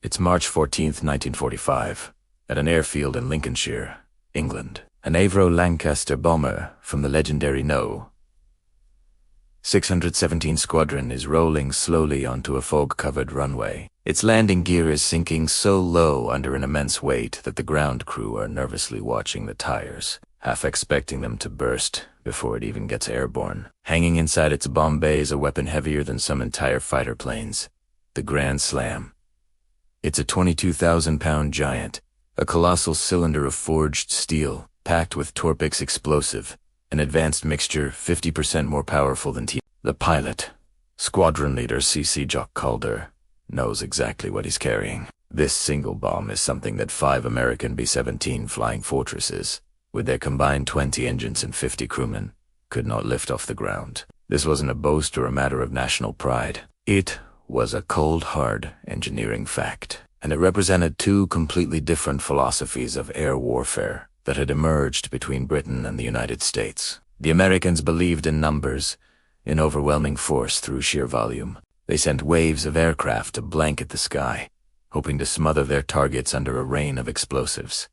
It's March 14th, 1945, at an airfield in Lincolnshire, England. An Avro Lancaster bomber from the legendary No. 617 squadron is rolling slowly onto a fog-covered runway. Its landing gear is sinking so low under an immense weight that the ground crew are nervously watching the tires, half expecting them to burst before it even gets airborne. Hanging inside its bomb bay is a weapon heavier than some entire fighter planes, the Grand Slam. It's a 22,000-pound giant, a colossal cylinder of forged steel, packed with Torpex explosive, an advanced mixture 50% more powerful than The pilot, squadron leader C.C. Jock Calder, knows exactly what he's carrying. This single bomb is something that 5 American B-17 flying fortresses, with their combined 20 engines and 50 crewmen, could not lift off the ground. This wasn't a boast or a matter of national pride. It was a cold, hard engineering fact, and it represented 2 completely different philosophies of air warfare that had emerged between Britain and the United States. The Americans believed in numbers, in overwhelming force through sheer volume. They sent waves of aircraft to blanket the sky, hoping to smother their targets under a rain of explosives.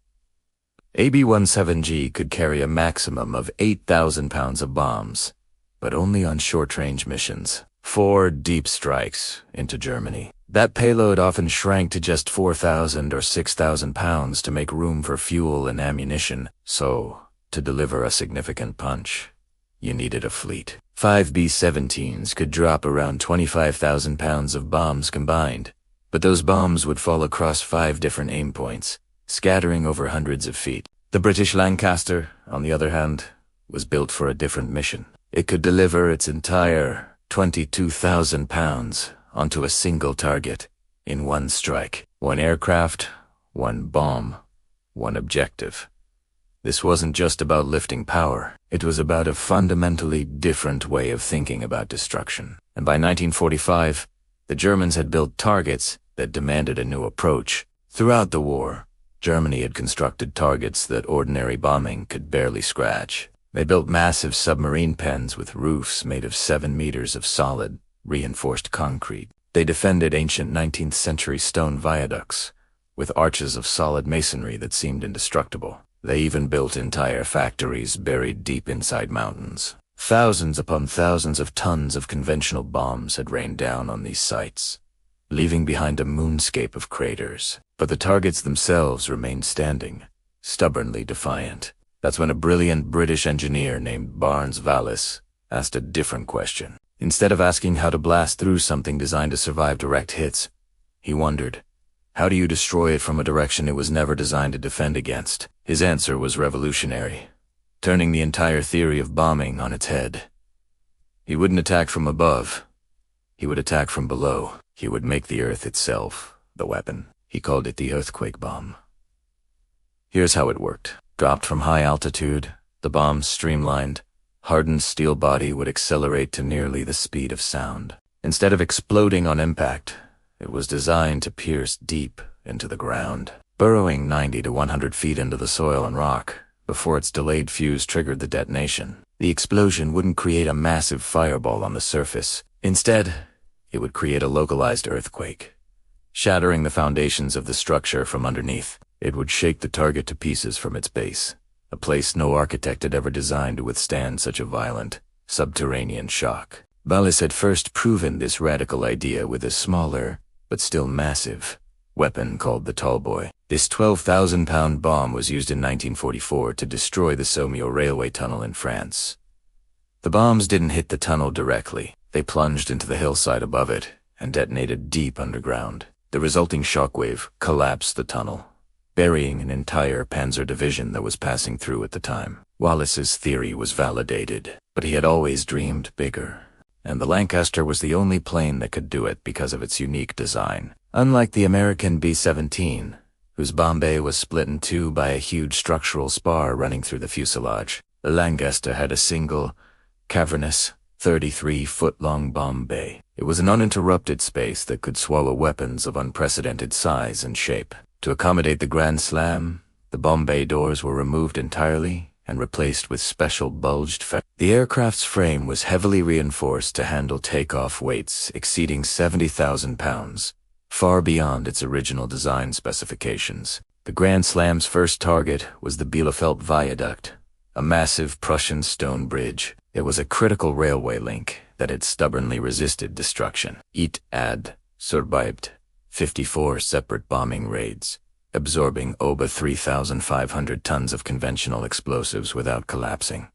A B-17G could carry a maximum of 8,000 pounds of bombs, but only on short-range missions. 4 deep strikes into Germany. That payload often shrank to just 4,000 or 6,000 pounds to make room for fuel and ammunition, so, to deliver a significant punch, you needed a fleet. 5 B-17s could drop around 25,000 pounds of bombs combined, but those bombs would fall across 5 different aim points, scattering over hundreds of feet. The British Lancaster, on the other hand, was built for a different mission. It could deliver its entire 22,000 pounds onto a single target in one strike. 1 aircraft, 1 bomb, 1 objective. This wasn't just about lifting power. It was about a fundamentally different way of thinking about destruction. And by 1945, the Germans had built targets that demanded a new approach. Throughout the war, Germany had constructed targets that ordinary bombing could barely scratch. They built massive submarine pens with roofs made of 7 meters of solid, reinforced concrete. They defended ancient 19th century stone viaducts, with arches of solid masonry that seemed indestructible. They even built entire factories buried deep inside mountains. Thousands upon thousands of tons of conventional bombs had rained down on these sites, leaving behind a moonscape of craters. But the targets themselves remained standing, stubbornly defiant. That's when a brilliant British engineer named Barnes Wallis asked a different question. Instead of asking how to blast through something designed to survive direct hits, he wondered, how do you destroy it from a direction it was never designed to defend against? His answer was revolutionary, turning the entire theory of bombing on its head. He wouldn't attack from above. He would attack from below. He would make the earth itself the weapon. He called it the earthquake bomb. Here's how it worked. Dropped from high altitude, the bomb's streamlined, hardened steel body would accelerate to nearly the speed of sound. Instead of exploding on impact, it was designed to pierce deep into the ground, burrowing 90 to 100 feet into the soil and rock before its delayed fuse triggered the detonation. The explosion wouldn't create a massive fireball on the surface. Instead, it would create a localized earthquake, shattering the foundations of the structure from underneath. It would shake the target to pieces from its base, a place no architect had ever designed to withstand such a violent, subterranean shock. Wallis had first proven this radical idea with a smaller, but still massive, weapon called the Tallboy. This 12,000-pound bomb was used in 1944 to destroy the Somio railway tunnel in France. The bombs didn't hit the tunnel directly. They plunged into the hillside above it and detonated deep underground. The resulting shockwave collapsed the tunnel, burying an entire panzer division that was passing through at the time. Wallis's theory was validated, but he had always dreamed bigger, and the Lancaster was the only plane that could do it because of its unique design. Unlike the American B-17, whose bomb bay was split in 2 by a huge structural spar running through the fuselage, the Lancaster had a single, cavernous, 33-foot-long bomb bay. It was an uninterrupted space that could swallow weapons of unprecedented size and shape. To accommodate the Grand Slam, the bomb bay doors were removed entirely and replaced with special bulged The aircraft's frame was heavily reinforced to handle takeoff weights exceeding 70,000 pounds, far beyond its original design specifications. The Grand Slam's first target was the Bielefeld Viaduct, a massive Prussian stone bridge. It was a critical railway link that had stubbornly resisted destruction. It had survived 54 separate bombing raids, absorbing over 3,500 tons of conventional explosives without collapsing.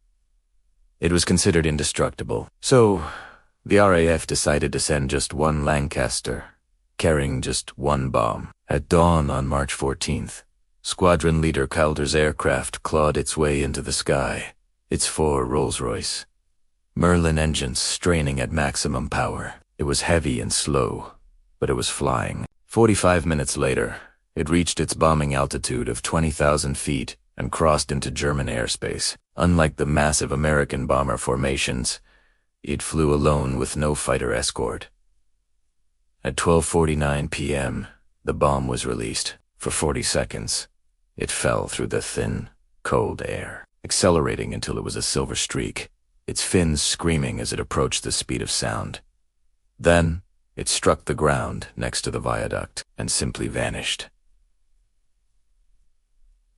It was considered indestructible, so the RAF decided to send just one Lancaster, carrying just one bomb. At dawn on March 14th, Squadron Leader Calder's aircraft clawed its way into the sky, its four Rolls-Royce Merlin engines straining at maximum power. It was heavy and slow, but it was flying. 45 minutes later, it reached its bombing altitude of 20,000 feet and crossed into German airspace. Unlike the massive American bomber formations, it flew alone with no fighter escort. At 12:49 p.m., the bomb was released. For 40 seconds, it fell through the thin, cold air, accelerating until it was a silver streak, its fins screaming as it approached the speed of sound. Then, it struck the ground next to the viaduct and simply vanished.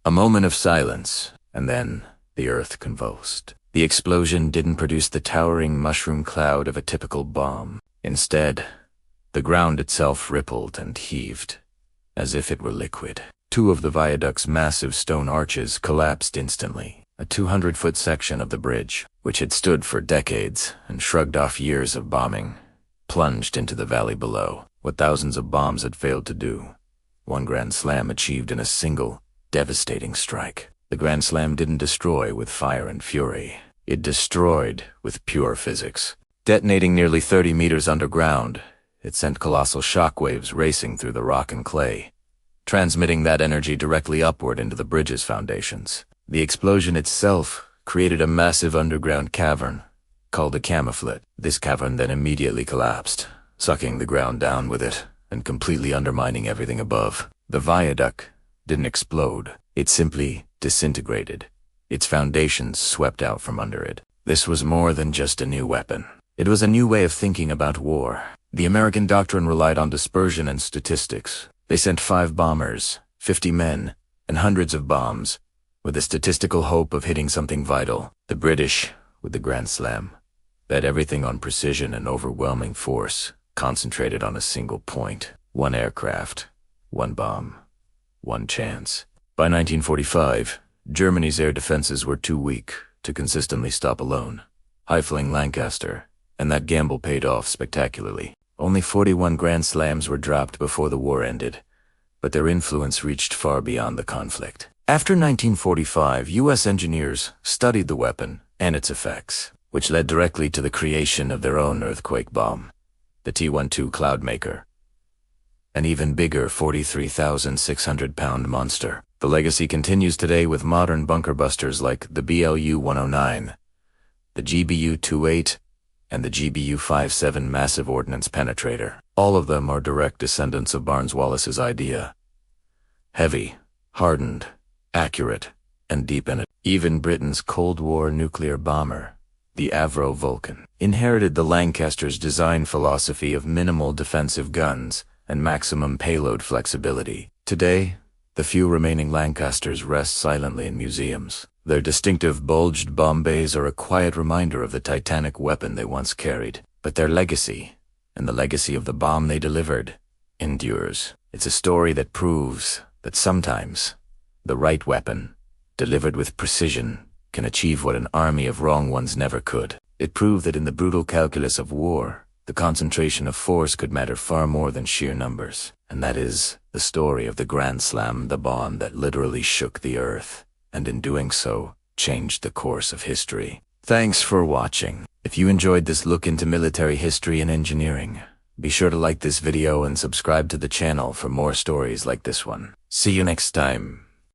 A moment of silence, and then the earth convulsed. The explosion didn't produce the towering mushroom cloud of a typical bomb. Instead, the ground itself rippled and heaved, as if it were liquid. Two of the viaduct's massive stone arches collapsed instantly. A 200-foot section of the bridge, which had stood for decades and shrugged off years of bombing, plunged into the valley below. What thousands of bombs had failed to do, one Grand Slam achieved in a single, devastating strike. The Grand Slam didn't destroy with fire and fury. It destroyed with pure physics. Detonating nearly 30 meters underground, it sent colossal shockwaves racing through the rock and clay, transmitting that energy directly upward into the bridge's foundations. The explosion itself created a massive underground cavern, called a camouflet. This cavern then immediately collapsed, sucking the ground down with it and completely undermining everything above. The viaduct didn't explode. It simply disintegrated, its foundations swept out from under it. This was more than just a new weapon. It was a new way of thinking about war. The American doctrine relied on dispersion and statistics. They sent 5 bombers, 50 men, and hundreds of bombs, with the statistical hope of hitting something vital. The British, with the Grand Slam, bet everything on precision and overwhelming force, concentrated on a single point. One aircraft, one bomb, one chance. By 1945, Germany's air defenses were too weak to consistently stop alone. High-flying Lancaster, and that gamble paid off spectacularly. Only 41 Grand Slams were dropped before the war ended, but their influence reached far beyond the conflict. After 1945, U.S. engineers studied the weapon and its effects, which led directly to the creation of their own earthquake bomb, the T-12 Cloudmaker, an even bigger 43,600-pound monster. The legacy continues today with modern bunker busters like the BLU-109, the GBU-28, and the GBU-57 massive ordnance penetrator. All of them are direct descendants of Barnes Wallis's idea. Heavy, hardened, accurate, and deep in it. Even Britain's Cold War nuclear bomber, the Avro Vulcan, inherited the Lancaster's design philosophy of minimal defensive guns and maximum payload flexibility. Today, the few remaining Lancasters rest silently in museums. Their distinctive bulged bomb bays are a quiet reminder of the titanic weapon they once carried. But their legacy, and the legacy of the bomb they delivered, endures. It's a story that proves that sometimes the right weapon, delivered with precision, can achieve what an army of wrong ones never could. It proved that in the brutal calculus of war, the concentration of force could matter far more than sheer numbers. And that is the story of the Grand Slam, the bomb that literally shook the earth, and in doing so, changed the course of history. Thanks for watching. If you enjoyed this look into military history and engineering, be sure to like this video and subscribe to the channel for more stories like this one. See you next time.